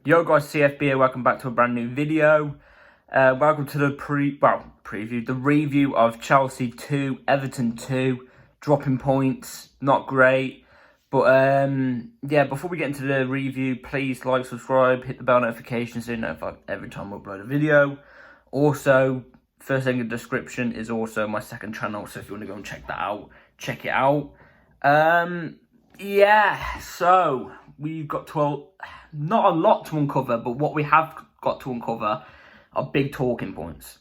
Yo guys, CFB here, welcome back to a brand new video. Welcome to the the review of Chelsea 2, Everton 2. Dropping points, not great. But yeah, before we get into the review, please like, subscribe, hit the bell notification so you're notified every time I upload a video. Also, first thing in the description is also my second channel, so if you want to go and check that out, check it out. Yeah, so we've got not a lot to uncover, but what we have got to uncover are big talking points.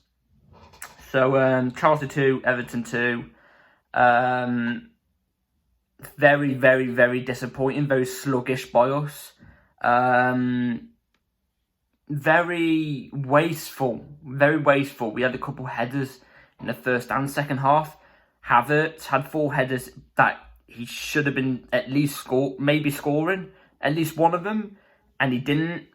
So Chelsea 2, Everton 2, very, very, very disappointing, very sluggish by us. Very wasteful, very wasteful. We had a couple headers in the first and second half. Havertz had 4 headers that he should have been at least scoring at least one of them, and he didn't.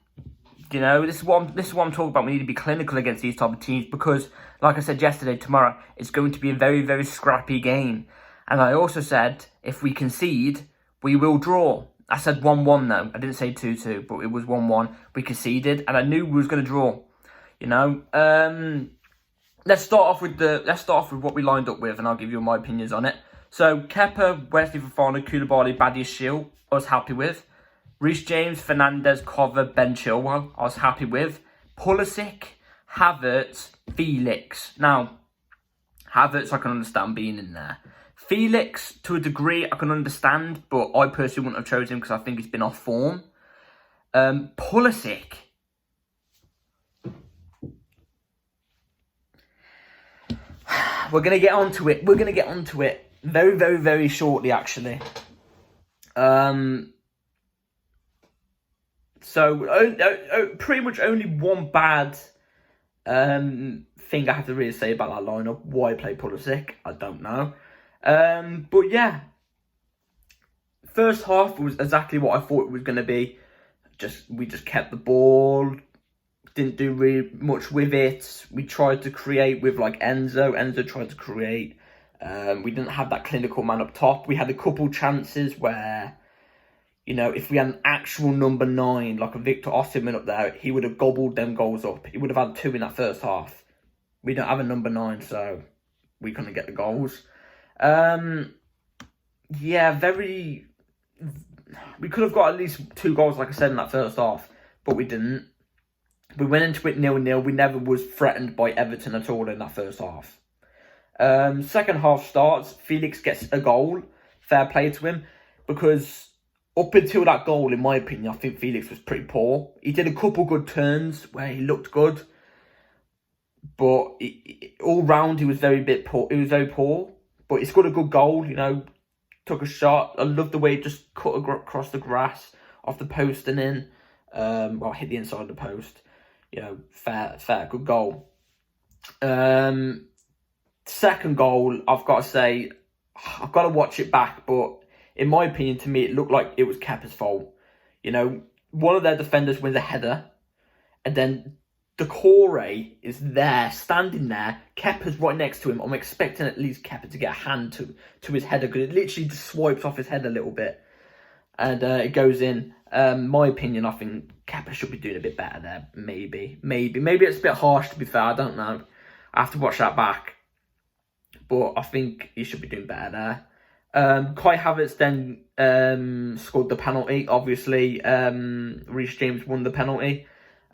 You know, this is what I'm talking about. We need to be clinical against these type of teams because, like I said yesterday, tomorrow it's going to be a very, very scrappy game. And I also said if we concede, we will draw. I said 1-1 though. I didn't say 2-2, but it was 1-1. We conceded, and I knew we was going to draw. You know, let's start off with what we lined up with, and I'll give you my opinions on it. So Kepa, Wesley Fofana, Koulibaly, Badiashile, I was happy with. Reece James, Fernandes, Cover, Ben Chilwell, I was happy with. Pulisic, Havertz, Felix. Now, Havertz I can understand being in there. Felix, to a degree, I can understand, but I personally wouldn't have chosen him because I think he's been off form. Pulisic. We're going to get onto it. We're going to get onto it very, very, very shortly, actually. So, pretty much only one bad thing I have to really say about that lineup. Why play Pulisic, I don't know. But yeah, first half was exactly what I thought it was going to be. We just kept the ball, didn't do really much with it. We tried to create with like Enzo. Enzo tried to create. We didn't have that clinical man up top. We had a couple chances where, you know, if we had an actual number 9, like a Victor Osimhen up there, he would have gobbled them goals up. He would have had 2 in that first half. We don't have a number 9, so we couldn't get the goals. Yeah, we could have got at least 2 goals, like I said, in that first half, but we didn't. We went into it 0-0. We never was threatened by Everton at all in that first half. Second half starts, Felix gets a goal. Fair play to him, because up until that goal, in my opinion, I think Felix was pretty poor. He did a couple good turns where he looked good, but all round he was very poor. He was very poor, but he scored a good goal. You know, took a shot. I love the way he just cut across the grass off the post and in. Well, hit the inside of the post. You know, fair, good goal. Second goal, I've got to say, I've got to watch it back, but in my opinion, to me, it looked like it was Kepa's fault. You know, one of their defenders wins a header, and then Decore is there, standing there. Kepa's right next to him. I'm expecting at least Kepa to get a hand to his header, because it literally just swipes off his head a little bit, and it goes in. My opinion, I think Kepa should be doing a bit better there. Maybe it's a bit harsh, to be fair. I don't know. I have to watch that back, but I think he should be doing better there. Kai Havertz then scored the penalty. Obviously, Reece James won the penalty.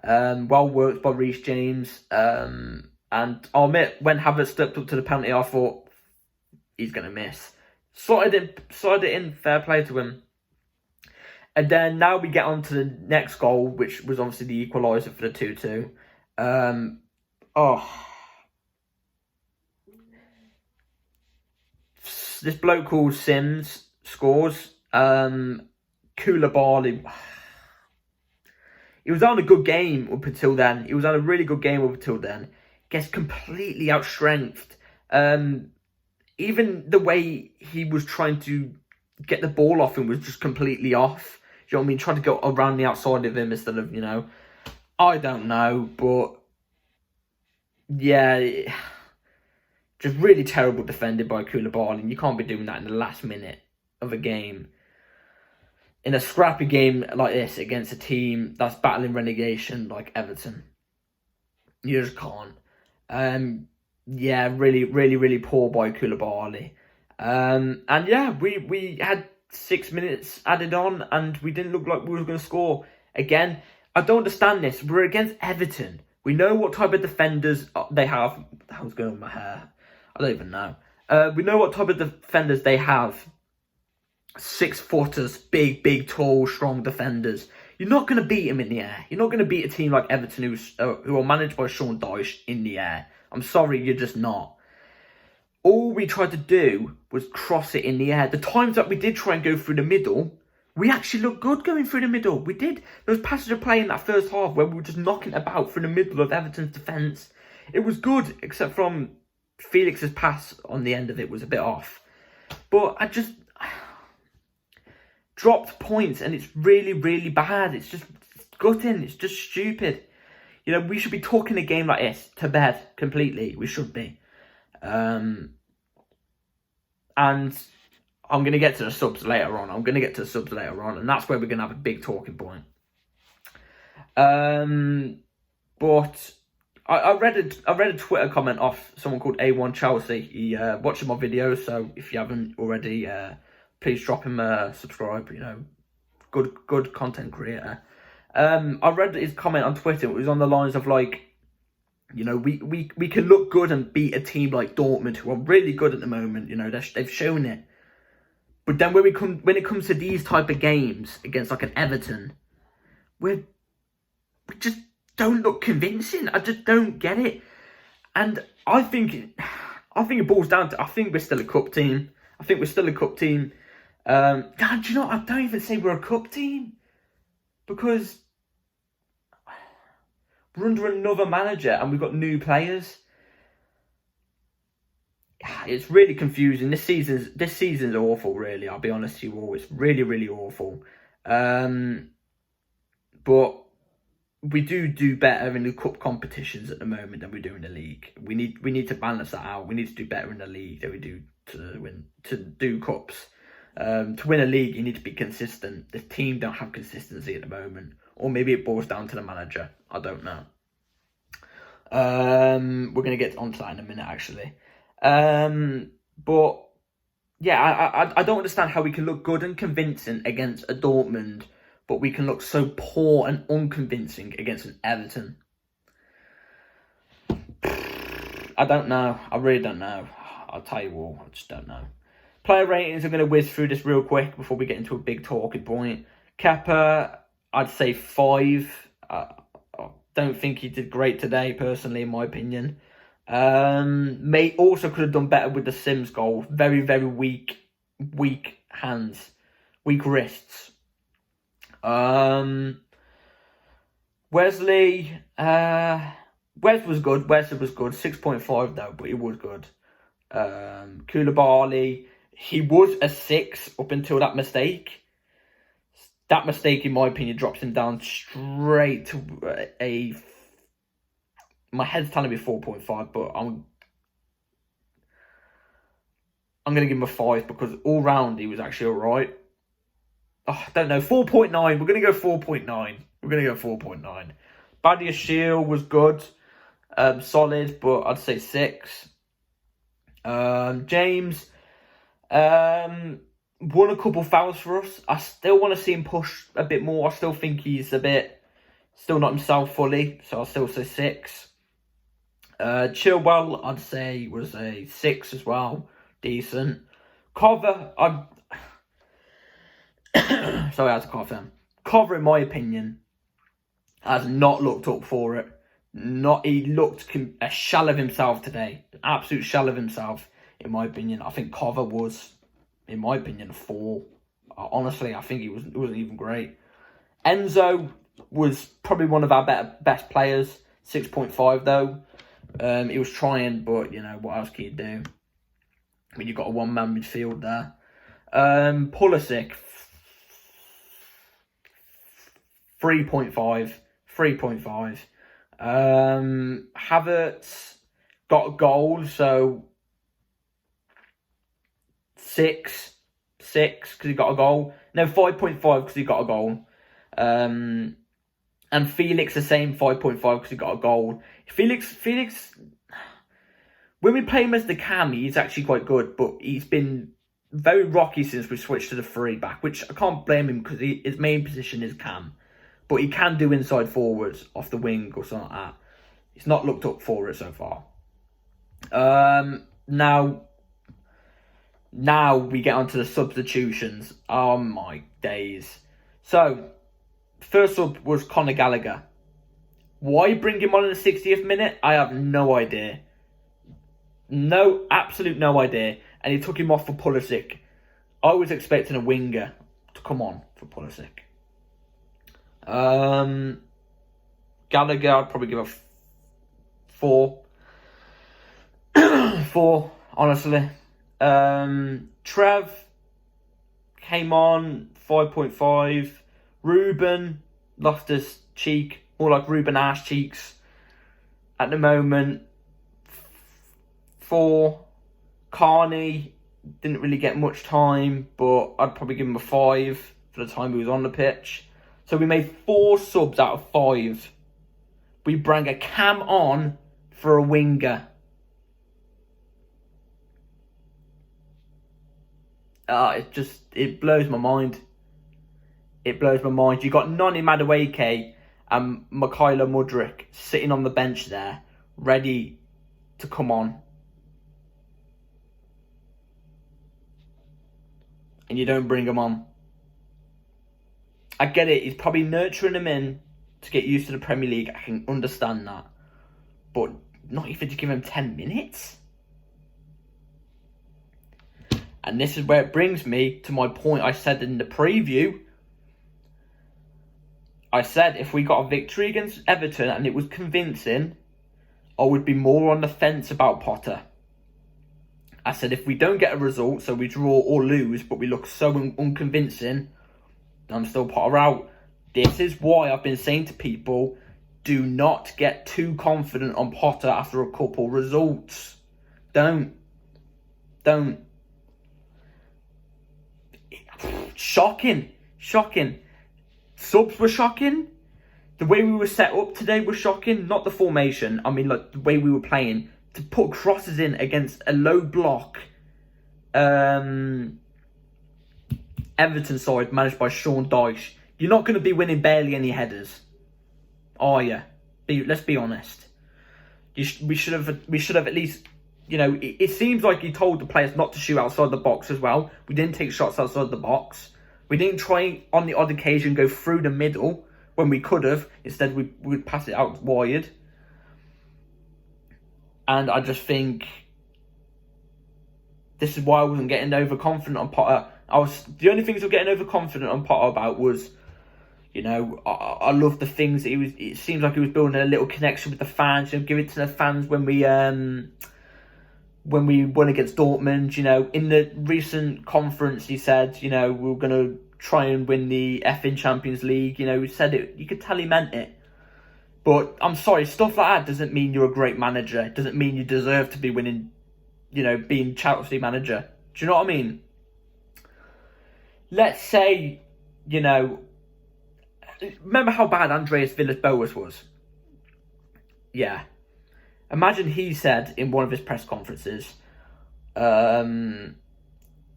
Well worked by Reece James. And I'll admit, when Havertz stepped up to the penalty, I thought he's going to miss. Slotted it in, fair play to him. And then now we get on to the next goal, which was obviously the equaliser for the 2-2. This bloke called Sims scores. Koulibaly, he was on a good game up until then. He was on a really good game up until then. Gets completely outstrengthed. Even the way he was trying to get the ball off him was just completely off. Do you know what I mean? Trying to go around the outside of him instead of, you know, I don't know, but yeah, just really terrible defended by Koulibaly, and you can't be doing that in the last minute of a game. in a scrappy game like this against a team that's battling relegation like Everton. You just can't. Yeah, really, really, really poor by Koulibaly. And yeah, we had 6 minutes added on and we didn't look like we were going to score. Again, I don't understand this. We're against Everton. We know what type of defenders they have. What the hell's going on with my hair? I don't even know. We know what type of defenders they have. 6-footers, big, tall, strong defenders. You're not going to beat them in the air. You're not going to beat a team like Everton who are managed by Sean Dyche in the air. I'm sorry, you're just not. All we tried to do was cross it in the air. The times that we did try and go through the middle, we actually looked good going through the middle. We did. There was passages of play in that first half where we were just knocking about through the middle of Everton's defence. It was good, except from Felix's pass on the end of it was a bit off. But I just dropped points and it's really, really bad. It's just gutting. It's just stupid. You know, we should be talking a game like this to bed completely. We should be. And I'm going to get to the subs later on. And that's where we're going to have a big talking point. But I read a Twitter comment off someone called A1 Chelsea. He watched my videos, so if you haven't already, please drop him a subscribe. You know, good content creator. I read his comment on Twitter. It was on the lines of like, you know, we can look good and beat a team like Dortmund, who are really good at the moment. You know, they've shown it. But then when it comes to these type of games against like an Everton, we just don't look convincing. I just don't get it. And I think it boils down to, I think we're still a cup team. Do you know what? I don't even say we're a cup team, because we're under another manager and we've got new players. It's really confusing. This season's awful, really. I'll be honest with you all. It's really, really awful. But we do better in the cup competitions at the moment than we do in the league. We need to balance that out. We need to do better in the league than we do to do cups. To win a league, you need to be consistent. The team don't have consistency at the moment. Or maybe it boils down to the manager. I don't know. We're going to get onto that in a minute, actually. But, yeah, I don't understand how we can look good and convincing against a Dortmund, but we can look so poor and unconvincing against an Everton. I don't know. I really don't know. I'll tell you all. I just don't know. Player ratings, I'm going to whiz through this real quick before we get into a big talking point. Kepa, I'd say 5. I don't think he did great today, personally, in my opinion. May also could have done better with the Sims goal. Very, very weak hands. Weak wrists. Wesley, Wes was good. 6.5 though, but he was good. Koulibaly, he was a 6 up until that mistake. That mistake, in my opinion, drops him down straight to a... My head's telling me 4.5, but I'm going to give him a 5 because all round he was actually alright. Oh, I don't know, 4.9. We're going to go 4.9. Badia Shield was good. Solid, but I'd say 6. James won a couple fouls for us. I still want to see him push a bit more. I still think he's still not himself fully, so I'll still say 6. Chilwell, I'd say, was a 6 as well. Decent. Cover, sorry, I had to cough him. Cover, in my opinion, has not looked up for it. He looked a shell of himself today. An absolute shell of himself, in my opinion. I think Cover was, in my opinion, a 4. Honestly, I think it wasn't even great. Enzo was probably one of our best players. 6.5 though. He was trying, but you know, what else can you do? I mean, you've got a one-man midfield there. Pulisic, 3.5. Havertz got a goal, so 6. 6 because he got a goal. No, 5.5 because he got a goal. And Felix the same, 5.5 because he got a goal. Felix, when we play him as the cam, he's actually quite good, but he's been very rocky since we switched to the 3-back, which I can't blame him because his main position is cam. But he can do inside forwards off the wing or something like that. He's not looked up for it so far. Now we get onto the substitutions. Oh my days. So, first sub was Conor Gallagher. Why bring him on in the 60th minute? I have no idea. Absolute no idea. And he took him off for Pulisic. I was expecting a winger to come on for Pulisic. Gallagher, I'd probably give a 4. 4, honestly. Trev came on 5.5. Ruben lost his cheek, more like Ruben ass cheeks at the moment. 4. Carney didn't really get much time, but I'd probably give him a 5 for the time he was on the pitch. So we made 4 subs out of 5. We bring a cam on for a winger. It blows my mind. It blows my mind. You got Noni Madueke and Mikhailo Mudryk sitting on the bench there, ready to come on. And you don't bring him on. I get it. He's probably nurturing him in to get used to the Premier League. I can understand that. But not even to give him 10 minutes? And this is where it brings me to my point I said in the preview. I said if we got a victory against Everton and it was convincing, I would be more on the fence about Potter. I said if we don't get a result, so we draw or lose, but we look so unconvincing, I'm still Potter out. This is why I've been saying to people, do not get too confident on Potter after a couple results. Don't. Shocking. Subs were shocking. The way we were set up today was shocking. Not the formation. I mean, like the way we were playing. To put crosses in against a low block Everton side managed by Sean Dyche. You're not going to be winning barely any headers, are you? Let's be honest. We should have at least. You know, it seems like he told the players not to shoot outside the box as well. We didn't take shots outside the box. We didn't try on the odd occasion go through the middle when we could have. Instead, we would pass it out wide. And I just think this is why I wasn't getting overconfident on Potter. The only things I was getting overconfident on Potter about was, you know, I love the things that it seems like he was building a little connection with the fans. You know, give it to the fans when we won against Dortmund. You know, in the recent conference, he said, you know, we were going to try and win the effing Champions League. You know, he said it. You could tell he meant it. But I'm sorry, stuff like that doesn't mean you're a great manager. It doesn't mean you deserve to be winning, you know, being Chelsea manager. Do you know what I mean? Let's say, you know, remember how bad Andreas Villas-Boas was? Yeah. Imagine he said in one of his press conferences, yeah,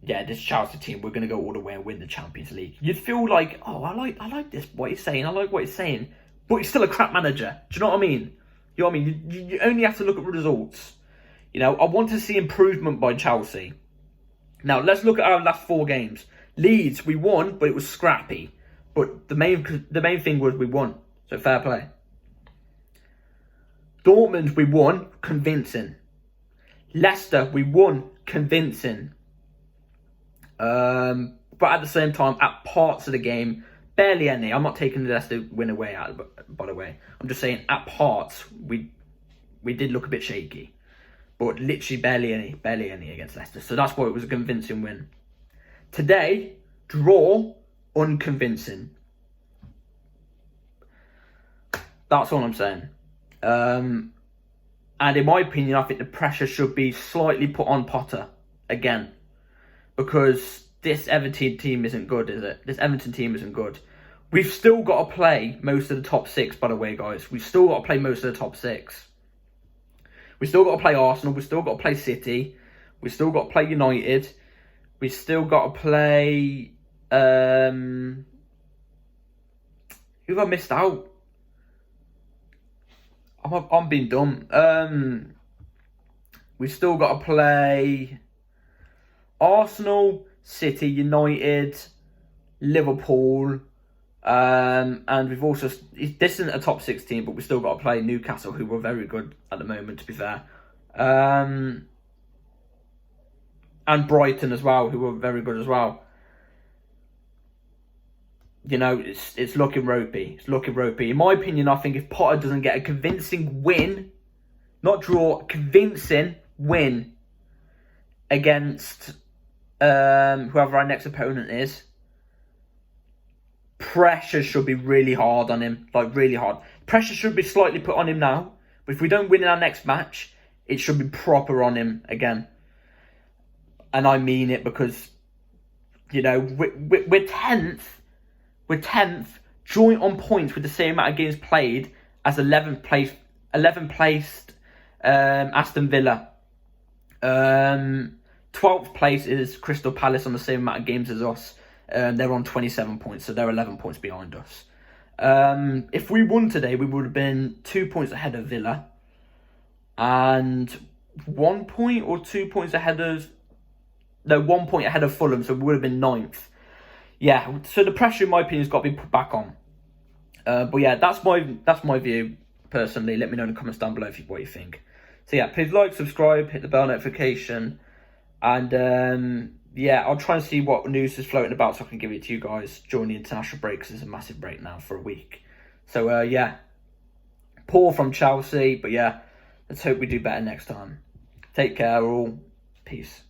this Chelsea team, we're going to go all the way and win the Champions League. You'd feel like, oh, I like this, what he's saying. I like what he's saying. But he's still a crap manager. Do you know what I mean? You know what I mean? You only have to look at the results. You know, I want to see improvement by Chelsea. Now, let's look at our last 4 games. Leeds, we won, but it was scrappy. But the main thing was we won. So fair play. Dortmund, we won, convincing. Leicester, we won, convincing. But at the same time, at parts of the game, barely any. I'm not taking the Leicester win away out, by the way. I'm just saying at parts, we did look a bit shaky. But literally barely any against Leicester. So that's why it was a convincing win. Today, draw, unconvincing. That's all I'm saying. And in my opinion, I think the pressure should be slightly put on Potter again. Because this Everton team isn't good, is it? This Everton team isn't good. We've still got to play most of the top 6, by the way, guys. We've still got to play most of the top 6. We've still got to play Arsenal. We've still got to play City. We've still got to play United. We've still got to play... who have I missed out? I'm being dumb. We've still got to play Arsenal, City, United, Liverpool, and we've also, this isn't a top 16, but we've still got to play Newcastle, who were very good at the moment, to be fair. And Brighton as well, who were very good as well. You know, it's looking ropey. It's looking ropey. In my opinion, I think if Potter doesn't get a convincing win, not draw, convincing win against whoever our next opponent is, pressure should be really hard on him. Like, really hard. Pressure should be slightly put on him now. But if we don't win in our next match, it should be proper on him again. And I mean it because, you know, we're 10th. We're 10th, joint on points with the same amount of games played as 11th placed Aston Villa. 12th place is Crystal Palace on the same amount of games as us. They're on 27 points, so they're 11 points behind us. If we won today, we would have been 2 points ahead of Villa. And 1 point or 2 points ahead of... No, 1 point ahead of Fulham, so we would have been 9th. Yeah, so the pressure, in my opinion, has got to be put back on. But yeah, that's my view, personally. Let me know in the comments down below what you think. So yeah, please like, subscribe, hit the bell notification. And yeah, I'll try and see what news is floating about so I can give it to you guys during the international break, because it's a massive break now for a week. So yeah, poor from Chelsea. But yeah, let's hope we do better next time. Take care all. Peace.